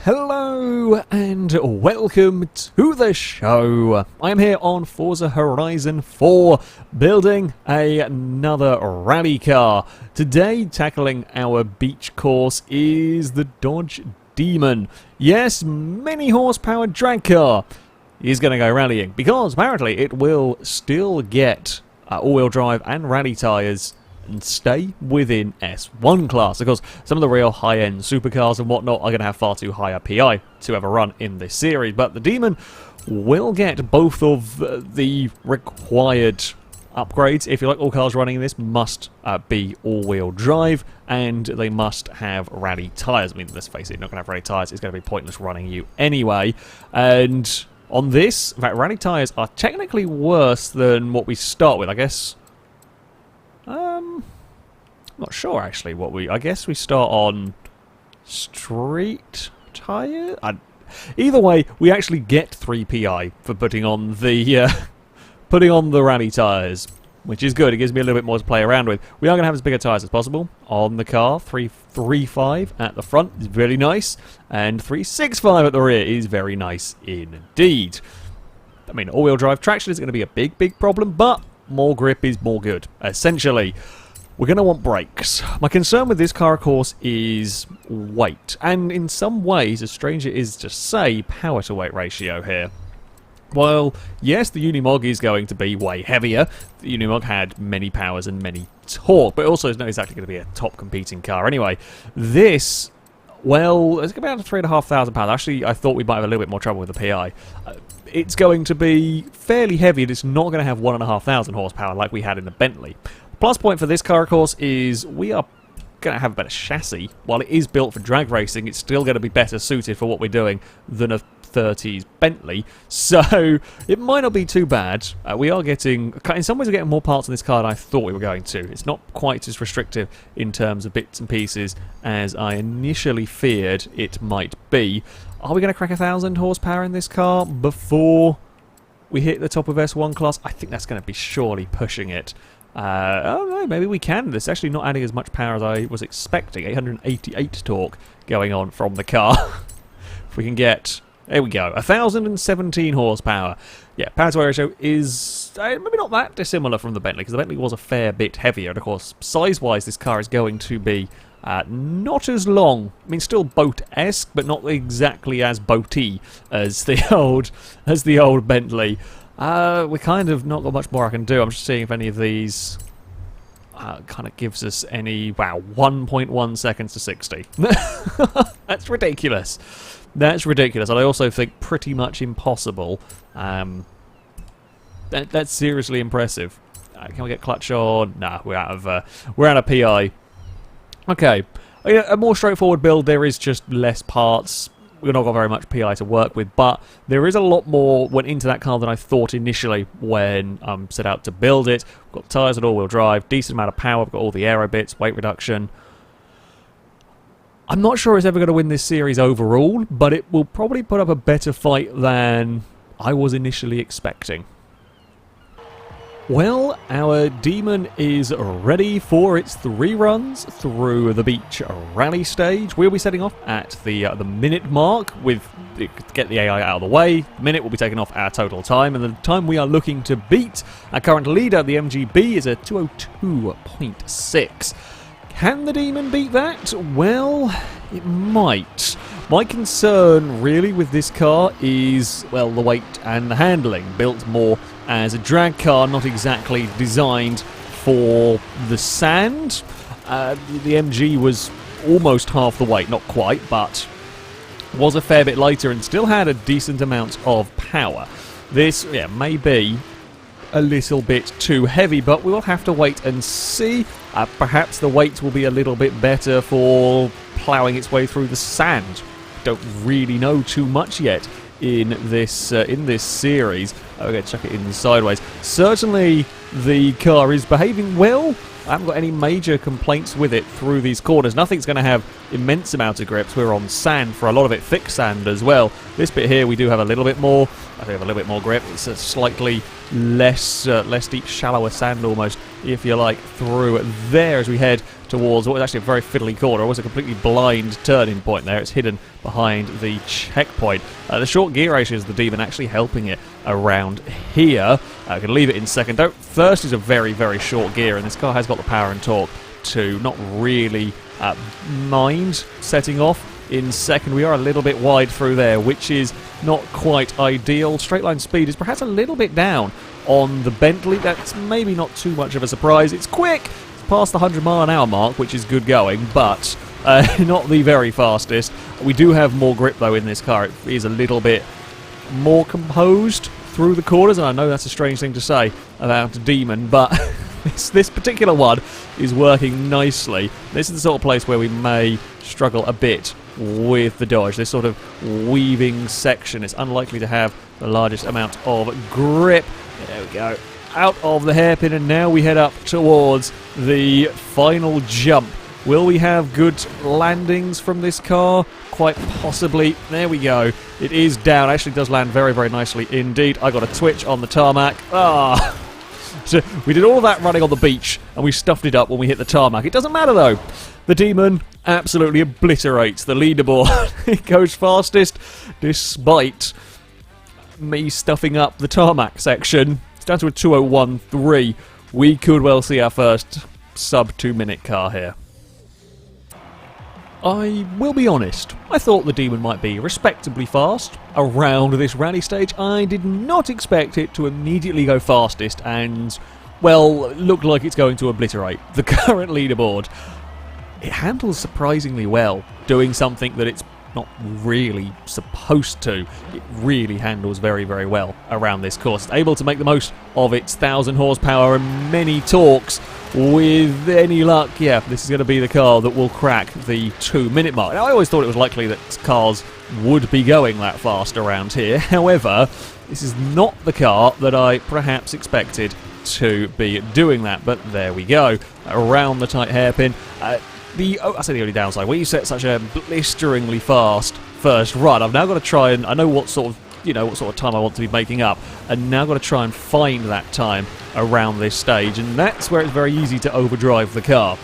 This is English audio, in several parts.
Hello and welcome to the show. I am here on Forza Horizon 4 building another rally car. Today tackling our beach course is the Dodge Demon. Yes, mini horsepower drag car is going to go rallying because apparently it will still get all-wheel drive and rally tyres and stay within S1 class. Of course, some of the real high-end supercars and whatnot are going to have far too high a PI to ever run in this series, but the Demon will get both of the required upgrades. If you like, all cars running in this must be all-wheel drive, and they must have rally tyres. I mean, let's face it, you're not going to have rally tyres. It's going to be pointless running you anyway. And on this, in fact, rally tyres are technically worse than what we start with, I guess. I'm not sure actually what I guess we start on street tyre? Either way, we actually get 3 PI for putting on the rally tyres, which is good. It gives me a little bit more to play around with. We are going to have as big a tyres as possible on the car. 335 at the front is very nice, and 365 at the rear is very nice indeed. I mean, all-wheel drive traction is going to be a big problem, but more grip is more good. Essentially, we're going to want brakes. My concern with this car, of course, is weight. And in some ways, as strange it is to say, power to weight ratio here. Well, yes, the Unimog is going to be way heavier. The Unimog had many powers and many torque, but also is not exactly going to be a top competing car anyway. This, well, it's going to be down to £3,500. Actually, I thought we might have a little bit more trouble with the PI. It's going to be fairly heavy, and it's not going to have 1,500 horsepower like we had in the Bentley. The plus point for this car, of course, is we are going to have a better chassis. While it is built for drag racing, it's still going to be better suited for what we're doing than a 30s Bentley, so it might not be too bad. We are getting, in some ways we're getting more parts in this car than I thought we were going to. It's not quite as restrictive in terms of bits and pieces as I initially feared it might be. Are we going to crack 1,000 horsepower in this car before we hit the top of S1 class? I think that's going to be surely pushing it. Oh no, maybe we can. It's actually not adding as much power as I was expecting. 888 torque going on from the car. If we can get, there we go, 1,017 horsepower. Yeah, power to weight ratio is maybe not that dissimilar from the Bentley, because the Bentley was a fair bit heavier. And of course, size-wise, this car is going to be not as long. I mean, still boat-esque, but not exactly as boaty as the old Bentley. We kind of not got much more I can do. I'm just seeing if any of these kind of gives us any. Wow, 1.1 seconds to 60. That's ridiculous. That's ridiculous, and I also think pretty much impossible. That's seriously impressive. Can we get clutch on? Nah, we're out of PI. Okay, a more straightforward build. There is just less parts. We've not got very much PI to work with, but there is a lot more went into that car than I thought initially when set out to build it. We've got tyres and all-wheel drive, decent amount of power. We've got all the aero bits, weight reduction. I'm not sure it's ever going to win this series overall, but it will probably put up a better fight than I was initially expecting. Well, our Demon is ready for its 3 runs through the beach rally stage. We'll be setting off at the minute mark with get the AI out of the way. The minute will be taking off our total time, and the time we are looking to beat our current leader, the MGB, is a 202.6. Can the Demon beat that? Well, it might. My concern really with this car is, well, the weight and the handling. Built more as a drag car, not exactly designed for the sand. The MG was almost half the weight, not quite, but was a fair bit lighter and still had a decent amount of power. This, yeah, may be a little bit too heavy, but we will have to wait and see. Perhaps the weight will be a little bit better for ploughing its way through the sand. Don't really know too much yet in this series. We're going to chuck it in sideways. Certainly the car is behaving well. I haven't got any major complaints with it through these corners. Nothing's going to have immense amount of grips. We're on sand, for a lot of it thick sand as well. This bit here we do have a little bit more. I think we have a little bit more grip. It's a slightly less deep, shallower sand almost if you like, through there as we head towards what was actually a very fiddly corner. It was a completely blind turning point there. It's hidden behind the checkpoint. The short gear ratio is the Demon actually helping it around here. I can leave it in second. First is a very, very short gear, and this car has got the power and torque to not really mind setting off in second. We are a little bit wide through there, which is not quite ideal. Straight line speed is perhaps a little bit down on the Bentley. That's maybe not too much of a surprise. It's quick. It's past the 100-mile-an-hour mark, which is good going, but not the very fastest. We do have more grip, though, in this car. It is a little bit more composed through the corners, and I know that's a strange thing to say about a Demon, but this particular one is working nicely. This is the sort of place where we may struggle a bit with the Dodge. This sort of weaving section is unlikely to have the largest amount of grip. There we go. Out of the hairpin, and now we head up towards the final jump. Will we have good landings from this car? Quite possibly. There we go. It is down. Actually does land very, very nicely indeed. I got a twitch on the tarmac. So we did all of that running on the beach, and we stuffed it up when we hit the tarmac. It doesn't matter, though. The Demon absolutely obliterates the leaderboard. It goes fastest, despite me stuffing up the tarmac section. It's down to a 2:01.3. We could well see our first sub 2-minute car here. I will be honest, I thought the Demon might be respectably fast around this rally stage. I did not expect it to immediately go fastest and, well, look like it's going to obliterate the current leaderboard. It handles surprisingly well, doing something that it's not really supposed to. It really handles very, very well around this course. It's able to make the most of its 1,000 horsepower and many torques. With any luck, yeah, this is going to be the car that will crack the 2-minute mark. Now, I always thought it was likely that cars would be going that fast around here. However, this is not the car that I perhaps expected to be doing that. But there we go. Around the tight hairpin. I say the only downside, when you set such a blisteringly fast first run, I've now got to try and, I know what sort of time I want to be making up, and now got to try and find that time around this stage, and that's where it's very easy to overdrive the car,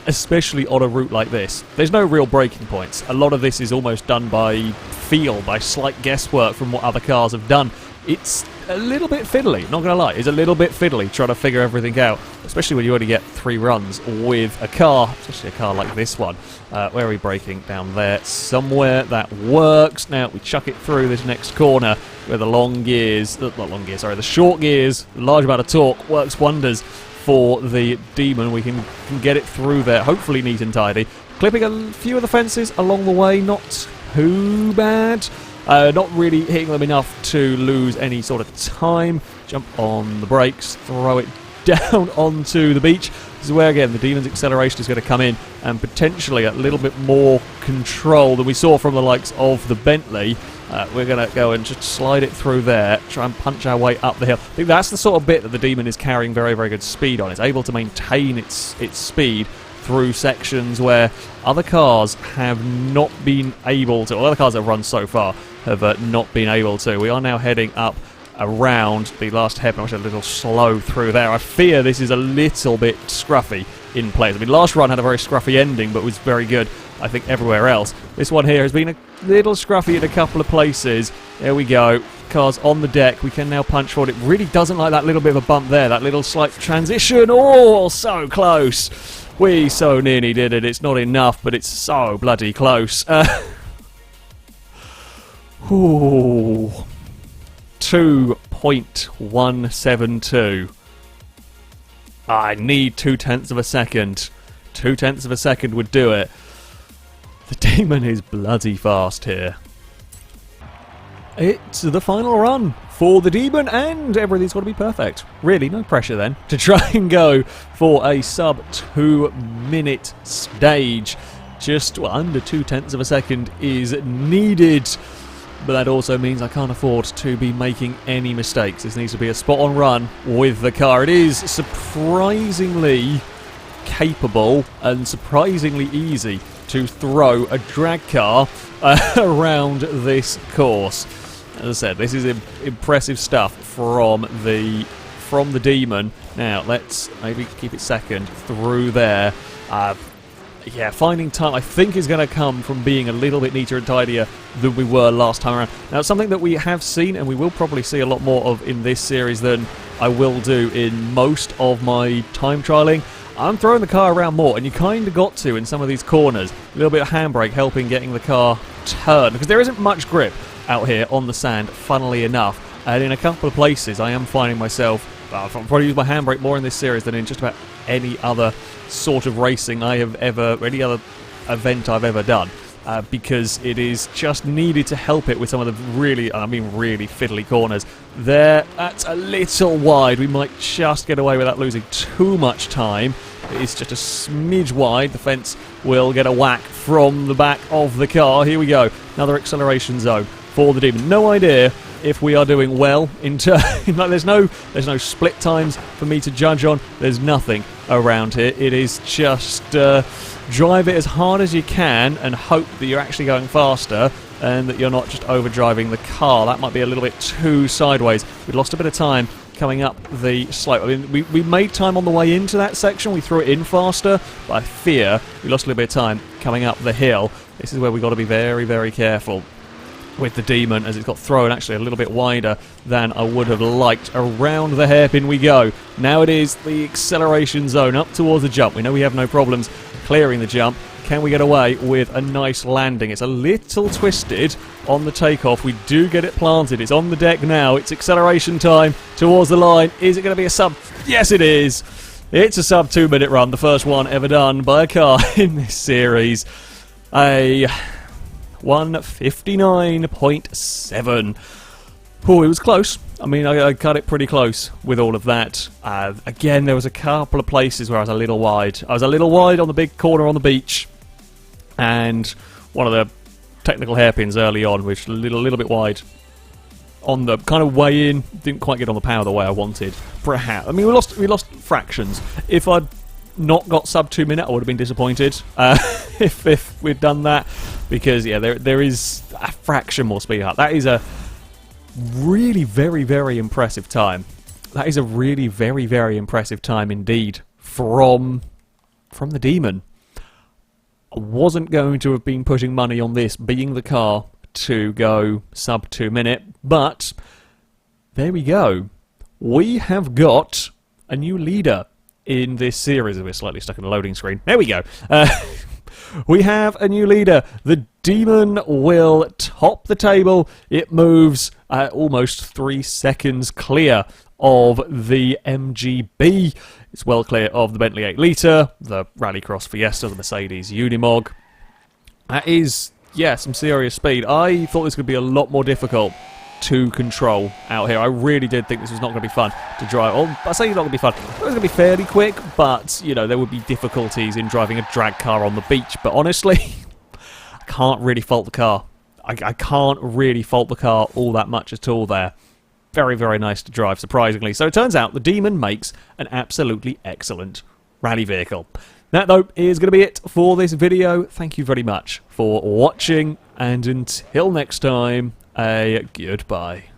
especially on a route like this. There's no real braking points. A lot of this is almost done by feel, by slight guesswork from what other cars have done. It's a little bit fiddly, not going to lie. It's a little bit fiddly trying to figure everything out, especially when you only get 3 runs with a car, especially a car like this one. Where are we braking? Down there somewhere. That works. Now we chuck it through this next corner where the the short gears, the large amount of torque works wonders for the Demon. We can get it through there, hopefully neat and tidy. Clipping a few of the fences along the way, not too bad. Not really hitting them enough to lose any sort of time. Jump on the brakes, throw it down onto the beach. This is where, again, the Demon's acceleration is going to come in and potentially a little bit more control than we saw from the likes of the Bentley. We're going to go and just slide it through there, try and punch our way up the hill. I think that's the sort of bit that the Demon is carrying very, very good speed on. It's able to maintain its speed through sections where other cars have not been able to, or other cars that have run so far have not been able to. We are now heading up around the last hairpin, which is a little slow through there. I fear this is a little bit scruffy in place. I mean, last run had a very scruffy ending, but was very good, I think, everywhere else. This one here has been a little scruffy in a couple of places. There we go. Cars on the deck. We can now punch forward. It really doesn't like that little bit of a bump there, that little slight transition. Oh, so close. We so nearly did it. It's not enough, but it's so bloody close. Ooh. 2.172. I need 0.2 of a second. 0.2 of a second would do it. The Demon is bloody fast here. It's the final run for the Demon, and everything's got to be perfect. Really, no pressure then to try and go for a sub 2-minute stage. Just under 0.2 of a second is needed, but that also means I can't afford to be making any mistakes. This needs to be a spot-on run with the car. It is surprisingly capable and surprisingly easy to throw a drag car around this course. As I said, this is impressive stuff from the from the Demon. Now, let's maybe keep it second through there. Yeah, finding time, I think, is going to come from being a little bit neater and tidier than we were last time around. Now, it's something that we have seen, and we will probably see a lot more of in this series than I will do in most of my time trialing. I'm throwing the car around more, and you kind of got to in some of these corners. A little bit of handbrake helping getting the car turn, because there isn't much grip out here on the sand, funnily enough. And in a couple of places, I am finding myself, I'll probably use my handbrake more in this series than in just about any other sort of racing I have ever, any other event I've ever done, because it is just needed to help it with some of the really, I mean really fiddly corners. There, that's a little wide. We might just get away without losing too much time. It's just a smidge wide. The fence will get a whack from the back of the car. Here we go. Another acceleration zone for the Demon. No idea if we are doing well in there's no split times for me to judge on. There's nothing around here. It is just drive it as hard as you can and hope that you're actually going faster and that you're not just overdriving the car. That might be a little bit too sideways. We lost a bit of time coming up the slope. I mean, we made time on the way into that section. We threw it in faster, but I fear we lost a little bit of time coming up the hill. This is where we've got to be very, very careful with the Demon, as it's got thrown actually a little bit wider than I would have liked. Around the hairpin we go. Now it is the acceleration zone up towards the jump. We know we have no problems clearing the jump. Can we get away with a nice landing? It's a little twisted on the takeoff. We do get it planted. It's on the deck now. It's acceleration time towards the line. Is it going to be a sub? Yes, it is. It's a sub 2 minute run. The first one ever done by a car in this series. A 1:59.7. Oh, it was close. I mean, I cut it pretty close with all of that. Again, there was a couple of places where I was a little wide. I was a little wide on the big corner on the beach, and one of the technical hairpins early on, which a little bit wide on the kind of way in. Didn't quite get on the power the way I wanted. Perhaps. I mean, we lost fractions. If I'd not got sub 2 minute, I would have been disappointed if we'd done that, because yeah, there is a fraction more speed up. That is a really very, very impressive time. That is a really very, very impressive time indeed from the Demon. I wasn't going to have been putting money on this being the car to go sub 2 minute, but there we go. We have got a new leader in this series. We're slightly stuck in a loading screen. There we go. We have a new leader. The Demon will top the table. It moves almost 3 seconds clear of the MGB. It's well clear of the Bentley 8 litre, the Rallycross Fiesta, the Mercedes Unimog. That is, yeah, some serious speed. I thought this could be a lot more difficult to control out here. I really did think this was not going to be fun to drive. Well, I say it's not going to be fun. It was going to be fairly quick, but, you know, there would be difficulties in driving a drag car on the beach. But honestly, I can't really fault the car. I can't really fault the car all that much at all there. Very, very nice to drive, surprisingly. So it turns out the Demon makes an absolutely excellent rally vehicle. That, though, is going to be it for this video. Thank you very much for watching, and until next time, a goodbye.